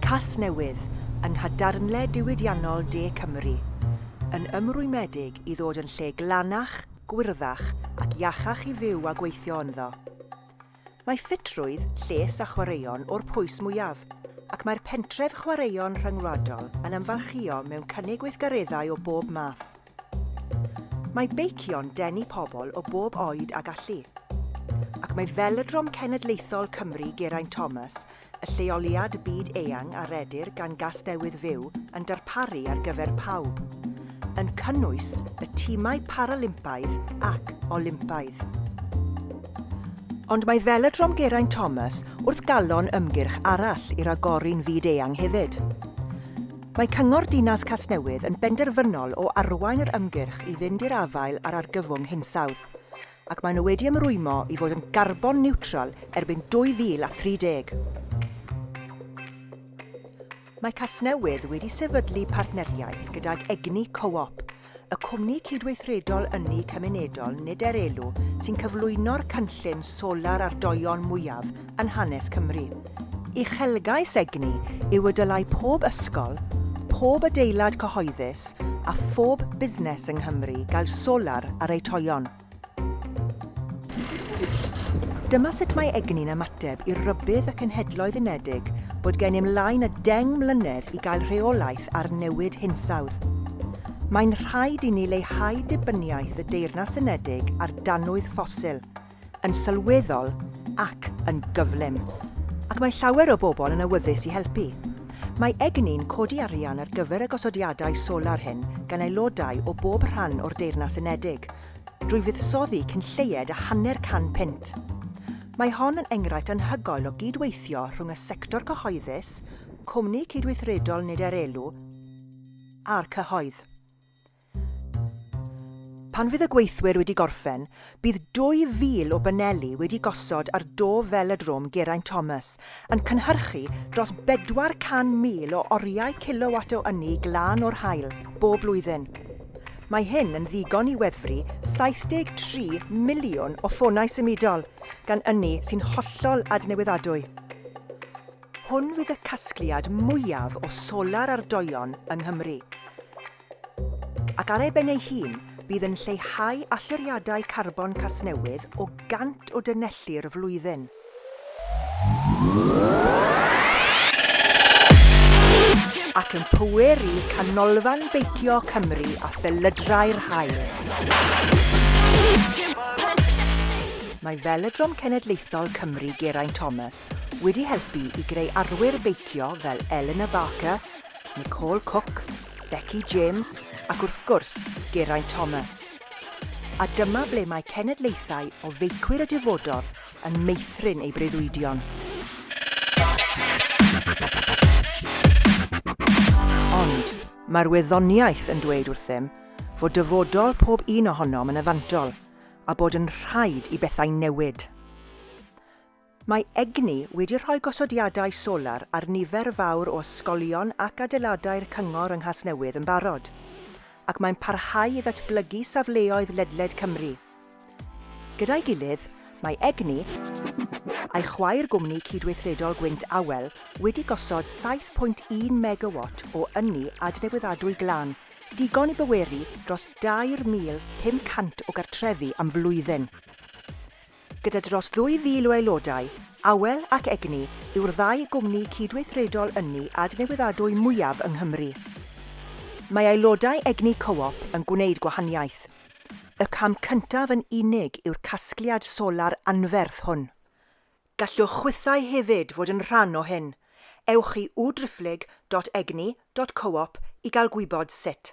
Casnewydd yng nghadarnle diwydiannol De Cymru, yn ymrwymedig i ddod yn lle glanach, gwyrddach ac iachach i fyw a gweithio ynddo. Mae ffitrwydd, lles a chwaraeon o'r pwys mwyaf, ac mae'r pentref chwaraeon rhyngwladol yn ymfalchio mewn cynnig weithgareddau o bob math. Mae beicio'n denu pobl o bob oed a gallu, ac mae FELODROM CENEDLAETHOL Cymru GERAINT Thomas, y lleoliad byd eang a redir gan Gasnewydd Fyw yn darparu ar gyfer pawb, yn cynnwys y tîmau Paralympaidd ac Olympaidd. Ond mae FELODROM GERAINT Thomas wrth galon ymgyrch arall i'r agori'n fyd eang hefyd. Mae Cyngor Dinas Casnewydd yn benderfynol o arwain yr ymgyrch i fynd i'r afael ar argyfwng hinsawdd, ac maen nhw wedi ymrwymo i fod yn garbon niwtral erbyn 2030. Mae Casnewydd wedi sefydlu partneriaeth gydag EGNI COOP, y cwmni cydweithredol ynni cymunedol nid elw sy'n cyflwyno'r cynllun solar ardoion mwyaf yn hanes Cymru. Uchelgais EGNI yw y dylai pob ysgol, pob adeilad cyhoeddus a phob busnes yng Nghymru gael solar ar eu toion. Dyma sut mae EGNI'n ymateb i'r rybydd ac cenhedloedd unedig bod gen ymlaen y 10 mlynedd i gael rheolaeth ar newid hinsawdd. Mae'n rhaid i ni leihau dibyniaeth y Deyrnas Unedig ar danwydd ffosil, yn sylweddol ac yn gyflym. Ac mae llawer o bobl yn awyddus i helpu. Mae EGNI'n codi arian ar gyfer y gosodiadau solar hyn gan aelodau o bob rhan o'r Deyrnas Unedig, drwy fuddsoddi cynlleied £100,000. Mae hon yn enghraifft anhygoel o gydweithio rhwng y sector cyhoeddus, cwmni cydweithredol nid elw a'r cyhoedd. Pan fydd y gweithwyr wedi gorffen, bydd 2,000 o baneli wedi gosod ar do FELODROM GERAINT Thomas yn cynhyrchu dros 400,000 o oriau kilowatt o ynni glân o'r haul bob blwyddyn. Mae hyn yn ddigon i weddru 73 miliwn o ffonau symudol, gan ynni sy'n hollol adnewyddadwy. Hwn fydd y casgliad mwyaf o solar ardoion yng Nghymru. Ac ar ei ben ei hun, bydd yn lleihau allyriadau carbon Casnewydd o 100 o dynelli'r flwyddyn. Ac yn pweru canolfan beicio Cymru a phelyddrau'r haul. Mae FELODROM CENEDLAETHOL Cymru GERAINT Thomas wedi helpu i greu arwyr beicio fel Eleanor Barker, Nicole Cook, Becky James ac wrth gwrs GERAINT Thomas. A dyma ble mae cenedlaethau o feicwyr y dyfodol yn meithrin eu breuddwydion. Ond mae'r wyddoniaeth yn dweud wrthym fod dyfodol pob un ohonom yn yfantol a bod yn rhaid i bethau newid. Mae EGNI wedi rhoi gosodiadau solar ar nifer fawr o ysgolion ac adeiladau'r cyngor yng Nghasnewydd yn barod, ac mae'n parhau i ddatblygu safleoedd ledled Cymru. Gyda'i gilydd, mae EGNI a'i chwaer gwmni cydweithredol gwynt awel wedi gosod 7.1 megawatt o ynni adnewyddadwy glân, digon i byweru dros 2,500 o gartrefi am flwyddyn. Gyda dros 2,000 o aelodau, awel ac EGNI yw'r ddau gwmni cydweithredol ynni adnewyddadwy mwyaf yng Nghymru. Mae aelodau EGNI COOP yn gwneud gwahaniaeth. Y cam cyntaf yn unig yw'r casgliad solar anferth hwn. Gallwch chwithau hefyd fod yn rhan o hyn. Ewch i www.egni.coop i gael gwybod sut.